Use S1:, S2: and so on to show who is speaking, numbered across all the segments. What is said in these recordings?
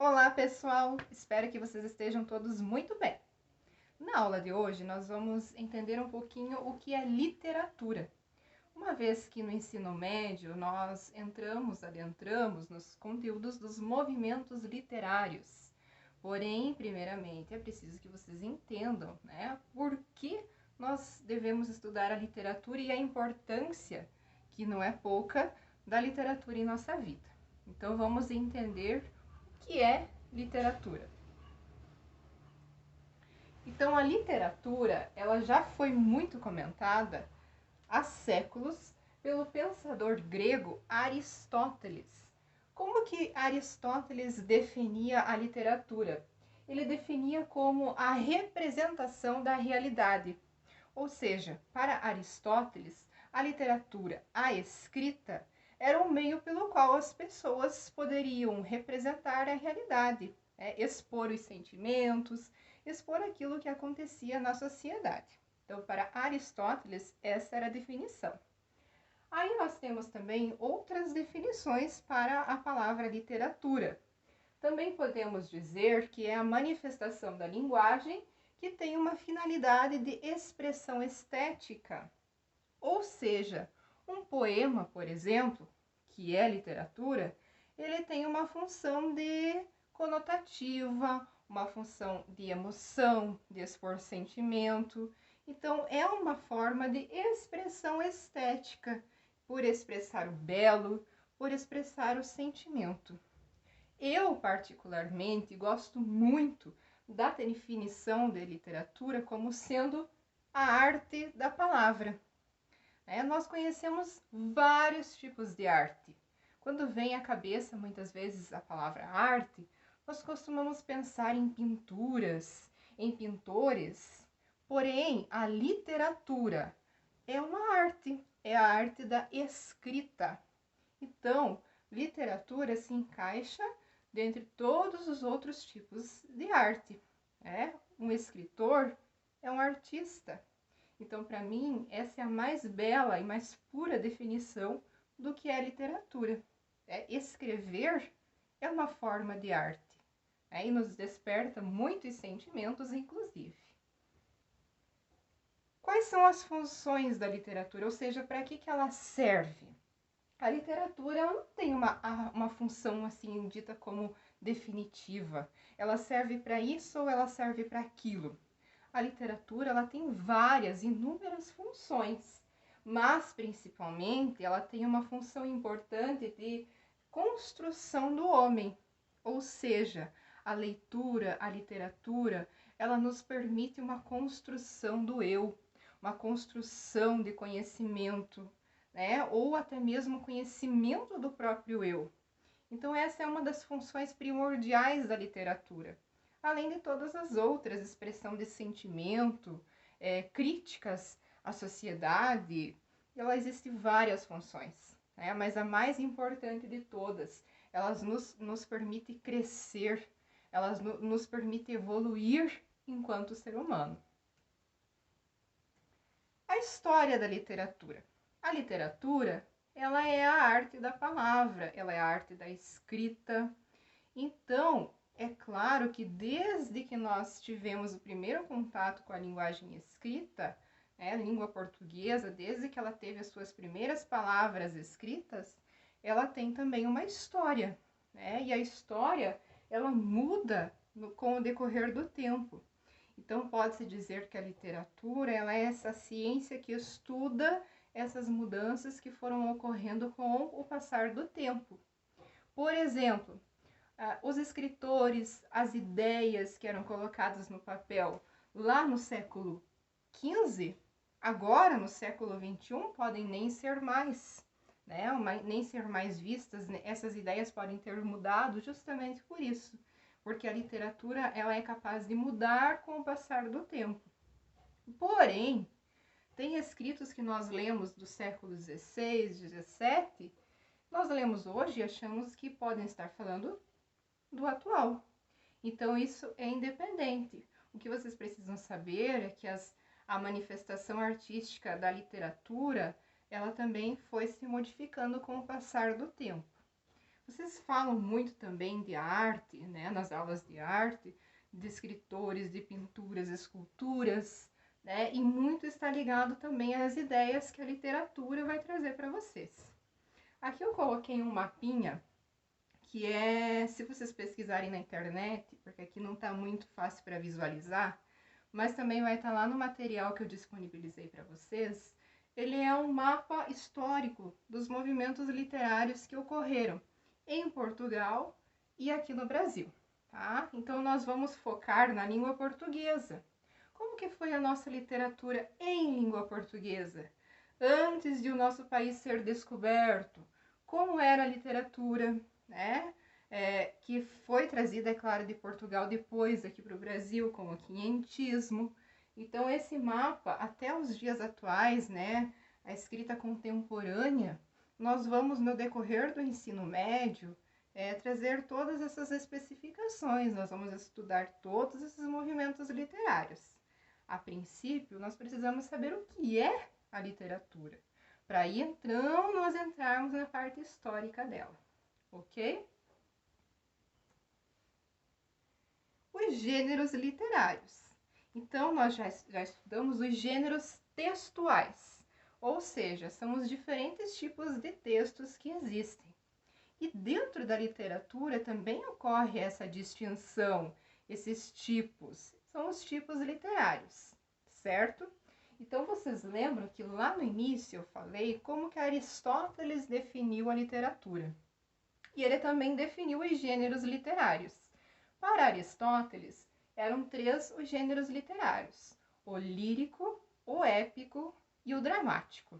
S1: Olá, pessoal! Espero que vocês estejam todos muito bem. Na aula de hoje, nós vamos entender um pouquinho o que é literatura. Uma vez que no ensino médio nós adentramos nos conteúdos dos movimentos literários. Porém, primeiramente, é preciso que vocês entendam, por que nós devemos estudar a literatura e a importância, que não é pouca, da literatura em nossa vida. Então, vamos entender que é literatura. Então, a literatura, ela já foi muito comentada há séculos pelo pensador grego Aristóteles. Como que Aristóteles definia a literatura? Ele definia como a representação da realidade. Ou seja, para Aristóteles, a literatura, a escrita, era um meio pelo qual as pessoas poderiam representar a realidade, expor os sentimentos, expor aquilo que acontecia na sociedade. Então, para Aristóteles, essa era a definição. Aí nós temos também outras definições para a palavra literatura. Também podemos dizer que é a manifestação da linguagem que tem uma finalidade de expressão estética. Ou seja, um poema, por exemplo, que é literatura, ele tem uma função de conotativa, uma função de emoção, de expor sentimento. Então, é uma forma de expressão estética, por expressar o belo, por expressar o sentimento. Eu, particularmente, gosto muito da definição de literatura como sendo a arte da palavra. Nós conhecemos vários tipos de arte. Quando vem à cabeça, muitas vezes, a palavra arte, nós costumamos pensar em pinturas, em pintores. Porém, a literatura é uma arte, é a arte da escrita. Então, literatura se encaixa dentre todos os outros tipos de arte. Um escritor é um artista. Então, para mim, essa é a mais bela e mais pura definição do que é literatura. Escrever é uma forma de arte, e nos desperta muitos sentimentos, inclusive. Quais são as funções da literatura? Ou seja, para que ela serve? A literatura não tem uma função assim dita como definitiva. Ela serve para isso ou ela serve para aquilo. A literatura ela tem inúmeras funções, mas principalmente ela tem uma função importante de construção do homem. Ou seja, a leitura, a literatura, ela nos permite uma construção do eu, uma construção de conhecimento, ou até mesmo conhecimento do próprio eu. Então essa é uma das funções primordiais da literatura, além de todas as outras, expressão de sentimento, críticas à sociedade. Ela existe várias funções, mas a mais importante de todas, elas nos permite crescer, elas nos permite evoluir enquanto ser humano. A história da literatura. A literatura, ela é a arte da palavra, ela é a arte da escrita. Então, é claro que desde que nós tivemos o primeiro contato com a linguagem escrita, a língua portuguesa, desde que ela teve as suas primeiras palavras escritas, ela tem também uma história, e a história, ela muda com o decorrer do tempo. Então, pode-se dizer que a literatura, ela é essa ciência que estuda essas mudanças que foram ocorrendo com o passar do tempo. Por exemplo, os escritores, as ideias que eram colocadas no papel lá no século XV, agora no século XXI, podem nem ser mais, nem ser mais vistas. Essas ideias podem ter mudado justamente por isso, porque a literatura ela é capaz de mudar com o passar do tempo. Porém, tem escritos que nós lemos do século XVI, XVII, nós lemos hoje e achamos que podem estar falando do atual. Então, isso é independente. O que vocês precisam saber é que a manifestação artística da literatura, ela também foi se modificando com o passar do tempo. Vocês falam muito também de arte, né, nas aulas de arte, de escritores, de pinturas, esculturas, né, e muito está ligado também às ideias que a literatura vai trazer para vocês. Aqui eu coloquei um mapinha que é, se vocês pesquisarem na internet, porque aqui não está muito fácil para visualizar, mas também vai estar lá no material que eu disponibilizei para vocês. Ele é um mapa histórico dos movimentos literários que ocorreram em Portugal e aqui no Brasil, tá? Então nós vamos focar na língua portuguesa. Como que foi a nossa literatura em língua portuguesa? Antes de o nosso país ser descoberto, como era a literatura, né? Que foi trazida, é claro, de Portugal depois aqui para o Brasil, com o quinhentismo. Então esse mapa, até os dias atuais, né, a escrita contemporânea, nós vamos, no decorrer do ensino médio, trazer todas essas especificações, nós vamos estudar todos esses movimentos literários. A princípio, nós precisamos saber o que é a literatura, para aí então nós entrarmos na parte histórica dela, ok? Os gêneros literários. Então, nós já estudamos os gêneros textuais, ou seja, são os diferentes tipos de textos que existem. E dentro da literatura também ocorre essa distinção, esses tipos, são os tipos literários, certo? Então, vocês lembram que lá no início eu falei como que Aristóteles definiu a literatura. E ele também definiu os gêneros literários. Para Aristóteles, eram 3 os gêneros literários: o lírico, o épico e o dramático.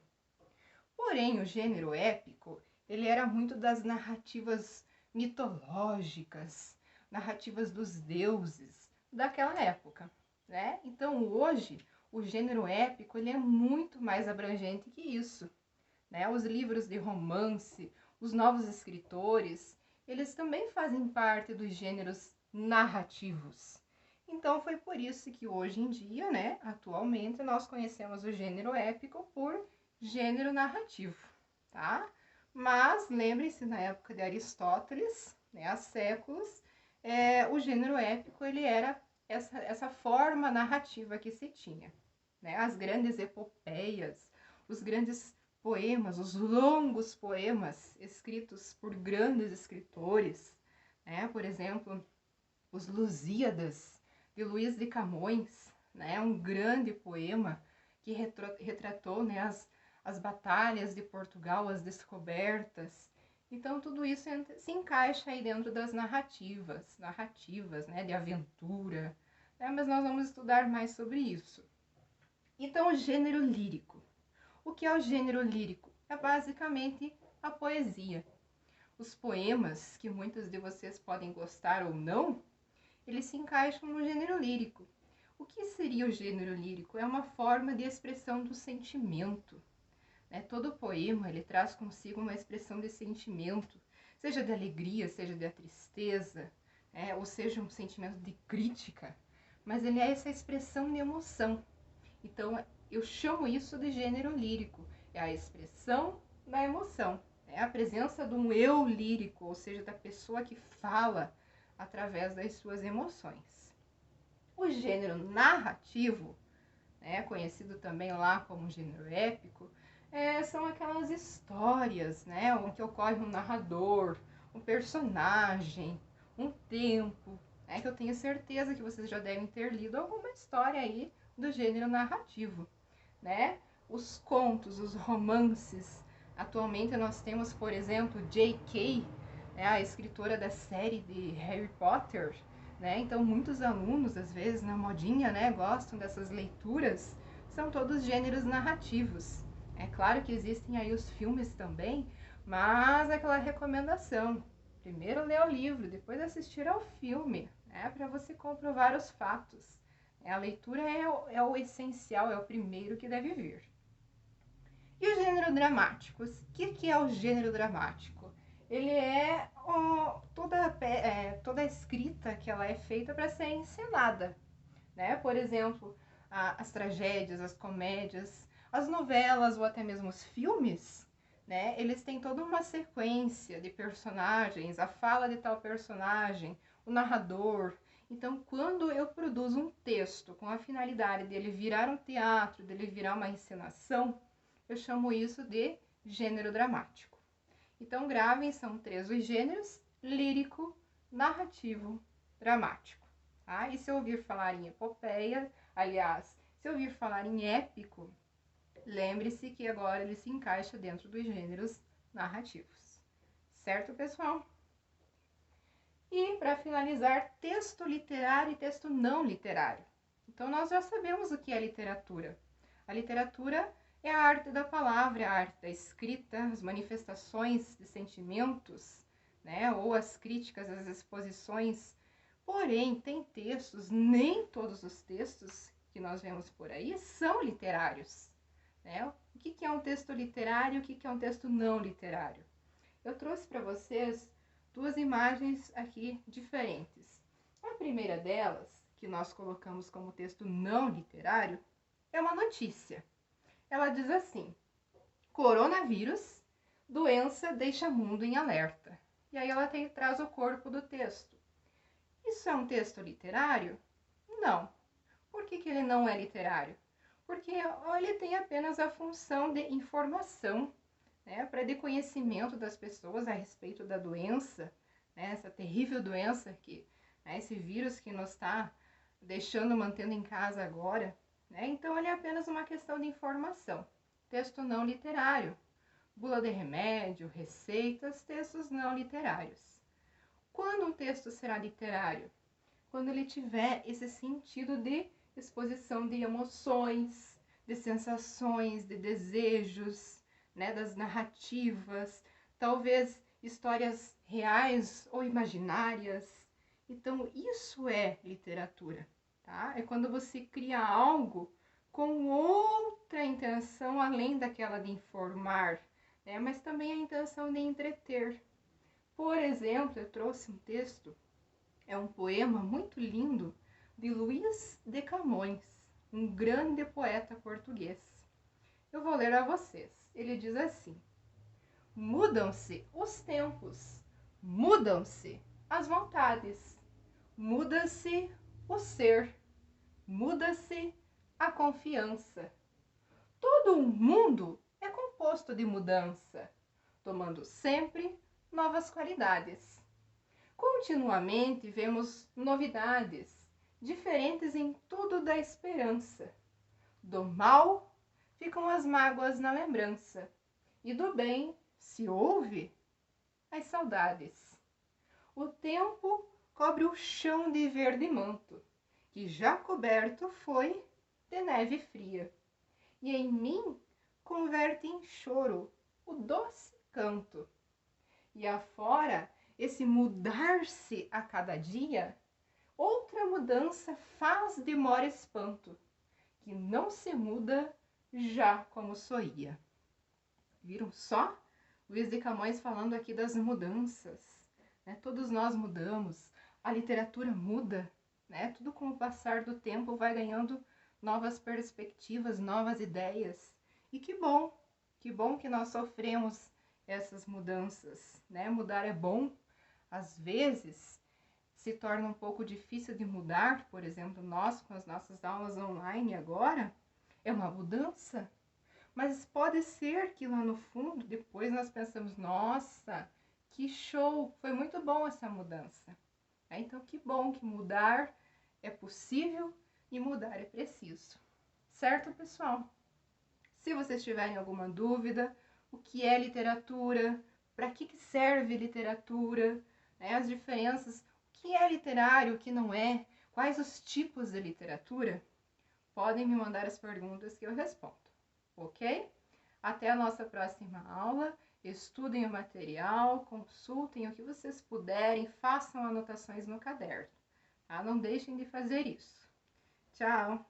S1: Porém, o gênero épico, ele era muito das narrativas mitológicas, narrativas dos deuses daquela época, né? Então, hoje, o gênero épico, ele é muito mais abrangente que isso, né? Os livros de romance, os novos escritores, eles também fazem parte dos gêneros narrativos. Então foi por isso que hoje em dia, né, atualmente, nós conhecemos o gênero épico por gênero narrativo, tá? Mas lembre-se, na época de Aristóteles, né, há séculos, o gênero épico, ele era essa forma narrativa que se tinha, né? As grandes epopeias, os grandes poemas, os longos poemas escritos por grandes escritores, né? Por exemplo, os Lusíadas, de Luís de Camões, né? Um grande poema que retratou, né, as batalhas de Portugal, as descobertas. Então, tudo isso se encaixa aí dentro das narrativas, né, de aventura, né? Mas nós vamos estudar mais sobre isso. Então, o gênero lírico. O que é o gênero lírico? É basicamente a poesia. Os poemas, que muitos de vocês podem gostar ou não, eles se encaixam no gênero lírico. O que seria o gênero lírico? É uma forma de expressão do sentimento, né? Todo poema, ele traz consigo uma expressão de sentimento, seja de alegria, seja de tristeza, né? Ou seja, um sentimento de crítica, mas ele é essa expressão de emoção. Então, eu chamo isso de gênero lírico, é a expressão da emoção, é a presença de um eu lírico, ou seja, da pessoa que fala através das suas emoções. O gênero narrativo, né, conhecido também lá como gênero épico, são aquelas histórias, né, onde ocorre um narrador, um personagem, um tempo, né, que eu tenho certeza que vocês já devem ter lido alguma história aí do gênero narrativo, né? Os contos, os romances. Atualmente nós temos, por exemplo, J.K., né, a escritora da série de Harry Potter, né? Então muitos alunos, às vezes, na modinha, né, gostam dessas leituras. São todos gêneros narrativos. É claro que existem aí os filmes também, mas aquela recomendação: primeiro ler o livro, depois assistir ao filme, né, para você comprovar os fatos. A leitura é o essencial, é o primeiro que deve vir. E o gênero dramático? O que é o gênero dramático? Ele é toda a escrita que ela é feita para ser encenada, né? Por exemplo, as tragédias, as comédias, as novelas ou até mesmo os filmes, né? Eles têm toda uma sequência de personagens, a fala de tal personagem, o narrador. Então, quando eu produzo um texto com a finalidade dele virar um teatro, dele virar uma encenação, eu chamo isso de gênero dramático. Então, gravem, são 3 os gêneros: lírico, narrativo, dramático. Tá? E se ouvir falar em epopeia, aliás, se ouvir falar em épico, lembre-se que agora ele se encaixa dentro dos gêneros narrativos. Certo, pessoal? E, para finalizar, texto literário e texto não literário. Então, nós já sabemos o que é literatura. A literatura é a arte da palavra, a arte da escrita, as manifestações de sentimentos, né? Ou as críticas, as exposições. Porém, tem textos, nem todos os textos que nós vemos por aí são literários. Né? O que é um texto literário e o que é um texto não literário? Eu trouxe para vocês 2 imagens aqui diferentes. A primeira delas, que nós colocamos como texto não literário, é uma notícia. Ela diz assim: coronavírus, doença deixa mundo em alerta. E aí ela traz o corpo do texto. Isso é um texto literário? Não. Por que ele não é literário? Porque ele tem apenas a função de informação, né, para de conhecimento das pessoas a respeito da doença, né, essa terrível doença, né, esse vírus que nos está mantendo em casa agora. Né? Então, ele é apenas uma questão de informação. Texto não literário. Bula de remédio, receitas, textos não literários. Quando um texto será literário? Quando ele tiver esse sentido de exposição de emoções, de sensações, de desejos, né, das narrativas, talvez histórias reais ou imaginárias. Então, isso é literatura, tá? É quando você cria algo com outra intenção além daquela de informar, né, mas também a intenção de entreter. Por exemplo, eu trouxe um texto, é um poema muito lindo, de Luís de Camões, um grande poeta português. Eu vou ler a vocês. Ele diz assim: mudam-se os tempos, mudam-se as vontades, muda-se o ser, muda-se a confiança. Todo o mundo é composto de mudança, tomando sempre novas qualidades. Continuamente vemos novidades, diferentes em tudo da esperança. Do mal ficam as mágoas na lembrança, e do bem se ouve as saudades. O tempo cobre o chão de verde manto, que já coberto foi de neve fria, e em mim converte em choro o doce canto. E afora esse mudar-se a cada dia, outra mudança faz demora espanto, que não se muda já como soía. Viram só? Luís de Camões falando aqui das mudanças. Né? Todos nós mudamos, a literatura muda, né? Tudo com o passar do tempo vai ganhando novas perspectivas, novas ideias. E que bom que nós sofremos essas mudanças. Né? Mudar é bom. Às vezes se torna um pouco difícil de mudar, por exemplo, nós com as nossas aulas online agora, é uma mudança. Mas pode ser que lá no fundo, depois nós pensamos, nossa, que show, foi muito bom essa mudança. Então, que bom que mudar é possível e mudar é preciso. Certo, pessoal? Se vocês tiverem alguma dúvida, o que é literatura, para que serve literatura, né, as diferenças, o que é literário, o que não é, quais os tipos de literatura, podem me mandar as perguntas que eu respondo, ok? Até a nossa próxima aula. Estudem o material, consultem o que vocês puderem, façam anotações no caderno, tá? Não deixem de fazer isso. Tchau!